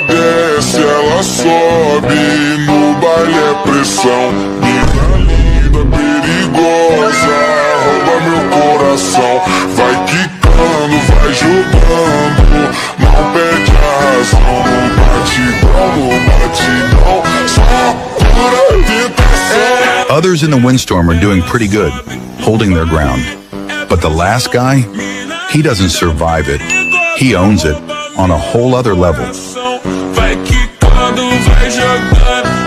desce, ela sobe, no baile é pressão. Mina linda, perigosa, rouba meu coração. Vai quicando, vai jogando, não perde a razão. Não bate igual, não bate não, só pura tentação. Others in the windstorm are doing pretty good, holding their ground. But the last guy, he doesn't survive it. He owns it on a whole other level. Vai quicando, vai jogando.